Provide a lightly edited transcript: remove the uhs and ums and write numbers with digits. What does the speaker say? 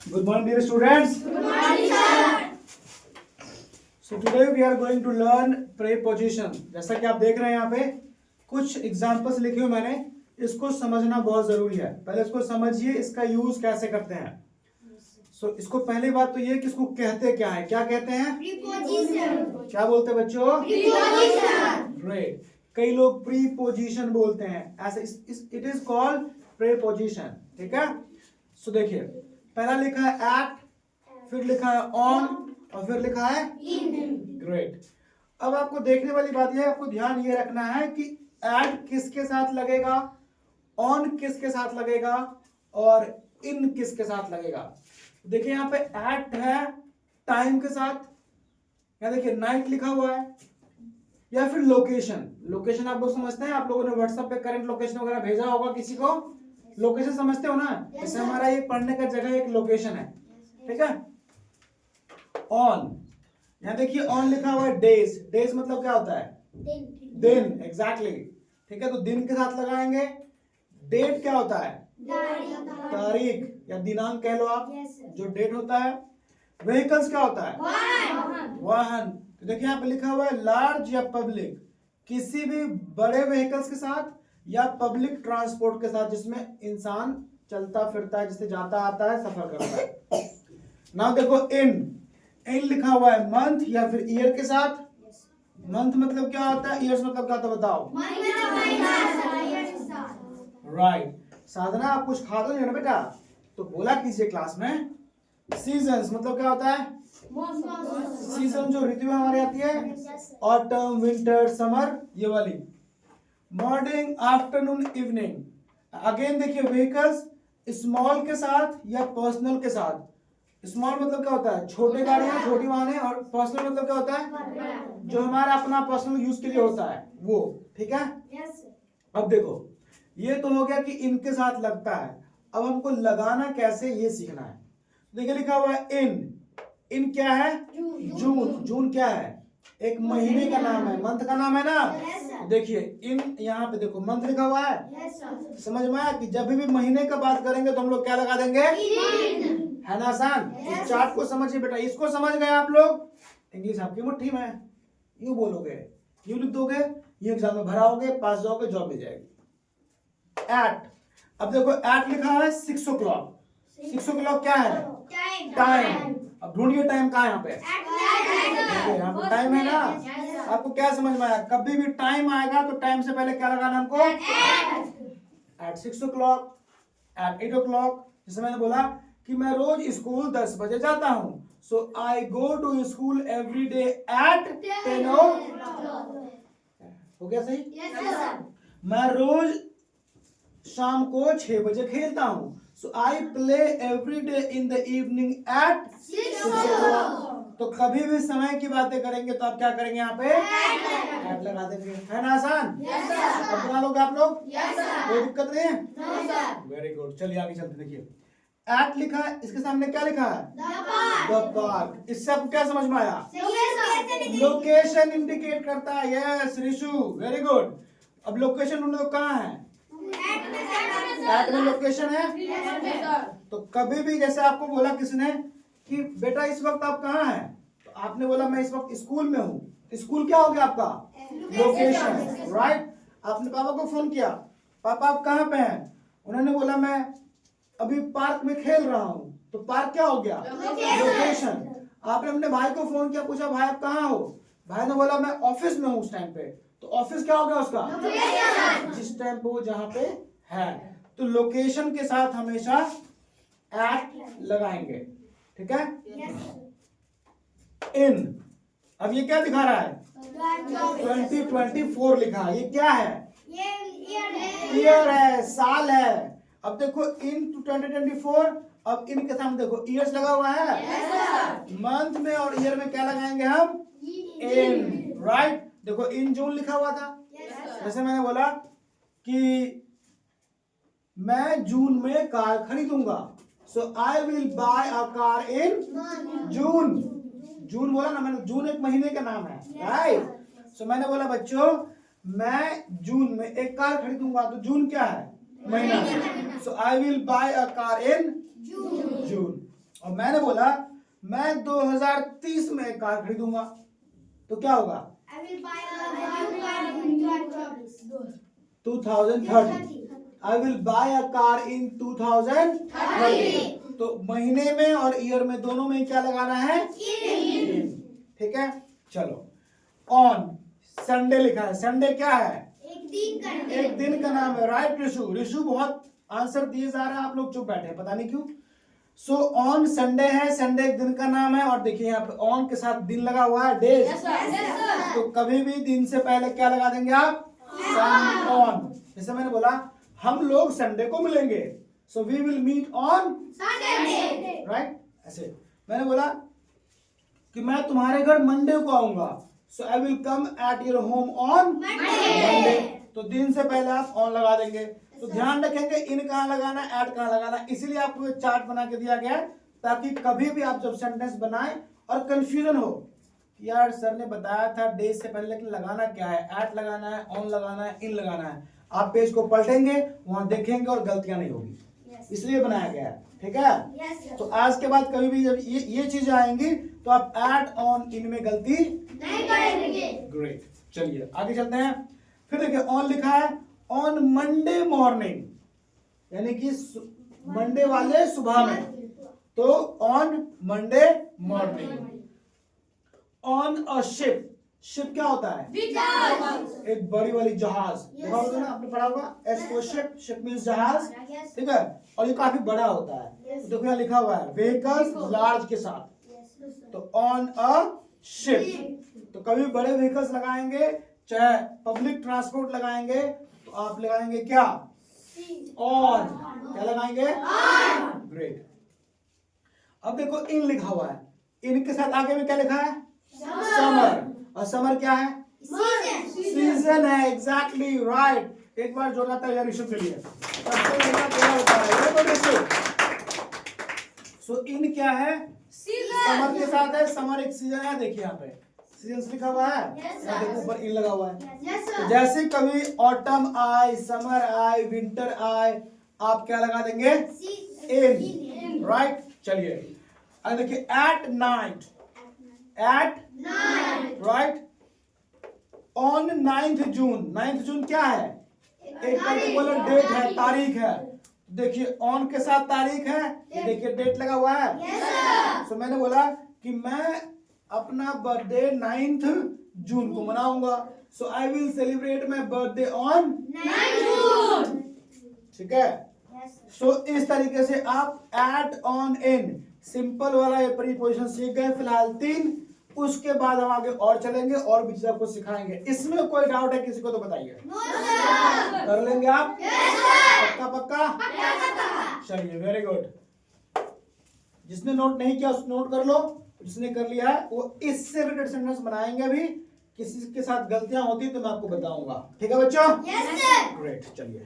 Good morning, dear students. Good morning, sir. So today we are going to learn preposition. जैसा कि आप देख रहे हैं यहाँ पे कुछ एग्जाम्पल्स लिखे हुए मैंने, इसको समझना बहुत जरूरी है। पहले इसको समझिए, इसका यूज कैसे करते हैं। सो इसको पहली बात तो ये कि इसको कहते क्या है, क्या कहते हैं? Preposition. क्या बोलते हैं बच्चों? Preposition. ग्रेट। कई लोग प्रीपोजिशन बोलते हैं, ऐसे इट इज कॉल्ड प्रीपोजिशन। ठीक है। सो देखिए, पहला लिखा है एट, फिर लिखा है ऑन और फिर लिखा है In. ग्रेट। अब आपको देखने वाली बात यह है, आपको ध्यान ये रखना है कि एट किसके साथ लगेगा, ऑन किसके साथ लगेगा और इन किसके साथ लगेगा। देखिए यहाँ पे एट है टाइम के साथ, यहाँ देखिए नाइट लिखा हुआ है, या फिर लोकेशन। लोकेशन आप लोग समझते हैं, आप लोगों ने व्हाट्सएप पे करंट लोकेशन वगैरह भेजा होगा किसी को, लोकेशन समझते हो ना। जैसे हमारा ये पढ़ने का जगह एक लोकेशन है, ठीक है। ऑन, यहाँ देखिए ऑन लिखा हुआ है डेज। डेज मतलब क्या होता है? दिन, एग्जैक्टली। ठीक है, तो दिन के साथ लगाएंगे। डेट क्या होता है? तारीख या दिनांक कह लो आप, जो डेट होता है। व्हीकल्स क्या होता है? वाहन। तो देखिए यहाँ पे लिखा हुआ है लार्ज या पब्लिक, किसी भी बड़े व्हीकल्स के साथ या पब्लिक ट्रांसपोर्ट के साथ जिसमें इंसान चलता फिरता है, जिससे जाता आता है, सफर करता है। नाउ देखो इन लिखा हुआ है मंथ या फिर ईयर के साथ। मंथ मतलब क्या होता है, ईयर्स मतलब क्या होता है, बताओ। राइट। साधना आप कुछ खा दो नहीं ना बेटा, तो बोला कीजिए क्लास में। सीजन्स मतलब क्या होता है? सीजन जो ऋतु हमारी आती है, ऑटम, विंटर, समर, ये वाली। Morning, afternoon, evening. अगेन देखिए व्हीकल्स स्मॉल के साथ या पर्सनल के साथ। स्मॉल मतलब क्या होता है? छोटे गाड़ियां, छोटी वाहनें। और पर्सनल मतलब क्या होता है? जो हमारा अपना पर्सनल यूज के लिए होता है वो। ठीक है। अब देखो, ये तो हो गया कि इनके साथ लगता है। अब हमको लगाना कैसे ये सीखना है। देखिए लिखा हुआ है इन क्या है? जून। जून क्या है? एक महीने का नाम है, मंथ का नाम है ना। तो देखिए इन, यहाँ पे देखो मंथ लिखा हुआ है। समझ में आया कि जब भी महीने का बात करेंगे तो हम लोग क्या लगा देंगे? है ना आसान। इस चार्ट को समझिए बेटा, इसको समझ गए आप लोग। इंग्लिश आपकी मुट्ठी में, यूं बोलोगे, यूं लिख दोगे, ये एग्जाम में भराओगे, पास जाओगे, जॉब मिल जाएगी। एट, अब देखो एट लिखा है 6 o'clock। 6 o'clock क्या है? टाइम। अब ढूंढिए टाइम कहाँ है यहाँ पे? यहाँ पे टाइम है ना। आपको क्या समझ में आया? कभी भी टाइम आएगा तो टाइम से पहले क्या लगाना हमको? At 6 o'clock, at 8 o'clock। जैसे मैंने बोला कि मैं रोज स्कूल 10 बजे जाता हूँ, so I go to school every day at 10 o'clock। हो गया सही? मैं रोज शाम को 6 बजे खेलता हूँ, so I play every day in the evening at 6 o'clock। तो कभी भी समय की बातें करेंगे तो आप क्या करेंगे? यहाँ पे एट लगा देंगे। है ना आसान? अब बना लोगे आप लोग? कोई दिक्कत नहीं है? Very good. चलिए आगे चलते। देखिए एट लिखा है, इसके सामने क्या लिखा है? The park. इससे आपको क्या समझ में आया? लोकेशन इंडिकेट करता है। Yes Rishu, very good. अब लोकेशन ढूंढो तो कहाँ है? एट में लोकेशन है। तो कभी भी जैसे आपको बोला किसने कि बेटा इस वक्त आप कहाँ हैं, तो आपने बोला मैं इस वक्त स्कूल में हूँ। स्कूल क्या हो गया आपका? लोकेशन। राइट। आपने पापा को फोन किया, पापा आप कहाँ पे हैं? उन्होंने बोला मैं अभी पार्क में खेल रहा हूँ, तो पार्क क्या हो गया? लोकेशन। आपने अपने भाई को फोन किया, पूछा भाई आप कहाँ हो? भाई ने बोला मैं ऑफिस में हूँ उस टाइम पे, तो ऑफिस क्या हो गया उसका? जिस टाइम पे वो जहाँ पे है। तो लोकेशन के साथ हमेशा एट लगाएंगे। ठीक है। इन, अब ये क्या दिखा रहा है? 2024 लिखा है। ये क्या है? ईयर है, साल है। अब देखो इन 2024, अब इन के सामने देखो ईयर्स लगा हुआ है। मंथ में और ईयर में क्या लगाएंगे हम? इन। राइट। देखो इन जून लिखा हुआ था। जैसे मैंने बोला कि मैं जून में कार खरीदूंगा, so I will buy a car in June. जून बोला ना मैंने, जून एक महीने का नाम है। राइट। सो मैंने बोला बच्चों मैं जून में एक कार खरीदूंगा, तो जून क्या है? महीना। So I will buy a car in June. और मैंने बोला मैं 2030 में एक कार खरीदूंगा, तो क्या होगा? I will buy a new car in 2030. I will buy a car in 2030. तो महीने में और ईयर में दोनों में क्या लगाना है? in. ठीक है, चलो। ऑन संडे लिखा है, संडे क्या है? एक दिन का नाम है, राइट ऋषु? ऋषु बहुत आंसर दिए जा रहा है, आप लोग चुप बैठे हैं, पता नहीं क्यों। सो ऑन संडे है, संडे एक दिन का नाम है, और देखिए यहाँ पे ऑन के साथ दिन लगा हुआ है, डेज। तो कभी भी दिन से पहले क्या लगा देंगे आप? Sun on. जैसे मैंने बोला हम लोग संडे को मिलेंगे, so we will meet on Sunday. Right. ऐसे मैंने बोला कि मैं तुम्हारे घर मंडे को आऊंगा, so I will come at your home on Monday. तो दिन से पहले आप ऑन लगा देंगे। तो ध्यान रखेंगे इन कहाँ लगाना, एट कहाँ लगाना, इसीलिए आपको एक चार्ट बना के दिया गया है, ताकि कभी भी आप जब सेंटेंस बनाएं और कंफ्यूजन हो कि यार सर ने बताया था डे से पहले लेकिन लगाना क्या है, एट लगाना है, ऑन लगाना है, इन लगाना है। आप पेज को पलटेंगे, वहां देखेंगे और गलतियां नहीं होगी, इसलिए बनाया गया है। ठीक है, Yes, sir. तो आज के बाद कभी भी जब ये चीजें आएंगी तो आप एट, ऑन, इन में गलती नहीं करेंगे. ग्रेट। चलिए आगे चलते हैं। फिर देखिए ऑन लिखा है, ऑन मंडे मॉर्निंग, यानी कि मंडे वाले सुबह में, तो on Monday morning. On a ship, ship क्या होता है? Because. एक बड़ी वाली जहाज, देखा होगा ना आपने पढ़ा होगा, एस को शिप, शिप मींस जहाज, ठीक है, और ये काफी बड़ा होता है। तो देखो यहाँ लिखा हुआ है व्हीकल्स लार्ज के साथ, तो ऑन अ शिप। तो कभी बड़े व्हीकल्स लगाएंगे, चाहे पब्लिक ट्रांसपोर्ट लगाएंगे, तो आप लगाएंगे क्या? ऑन। क्या लगाएंगे? ग्रेट। अब देखो इन लिखा हुआ है, इन के साथ आगे में क्या लिखा है? समर। और समर क्या है? सीजन है, एग्जैक्टली राइट। एक बार जोड़ा था यार ऋषु के लिए। सबसे बड़ा क्या होता है? ये तो ऋषु। सो इन क्या है? समर के साथ है, समर एक सीजन है, देखिए यहाँ पे सीजन लिखा हुआ है, यहाँ देखो ऊपर इन लगा हुआ है। तो जैसे कभी ऑटम आए, समर आए, विंटर आए, आप क्या लगा देंगे? In, right. चलिए अब देखिए at night, at right. On 9th June, 9th June क्या है? एक पर्टिकुलर डेट है, तारीख है। देखिए ऑन के साथ तारीख है, ये देखिए डेट लगा हुआ है। सो मैंने बोला कि मैं अपना बर्थडे 9th जून को मनाऊंगा, so I will celebrate my birthday on 9 June. ठीक है। सो इस तरीके से आप एट, ऑन, इन, सिंपल वाला ये प्रीपोजिशन सीख गए फिलहाल 3। उसके बाद हम आगे और चलेंगे और भी चीज आपको सिखाएंगे। इसमें कोई डाउट है किसी को तो बताइए। No, sir. कर लेंगे आप? Yes, sir. पक्का पक्का? चलिए वेरी गुड। जिसने नोट नहीं किया उसने नोट कर लो, जिसने कर लिया है वो इससे रिलेटेड सेंटेंस बनाएंगे भी। किसी के साथ गलतियां होती तो मैं आपको बताऊंगा, ठीक है बच्चों? Yes, sir. ग्रेट, चलिए।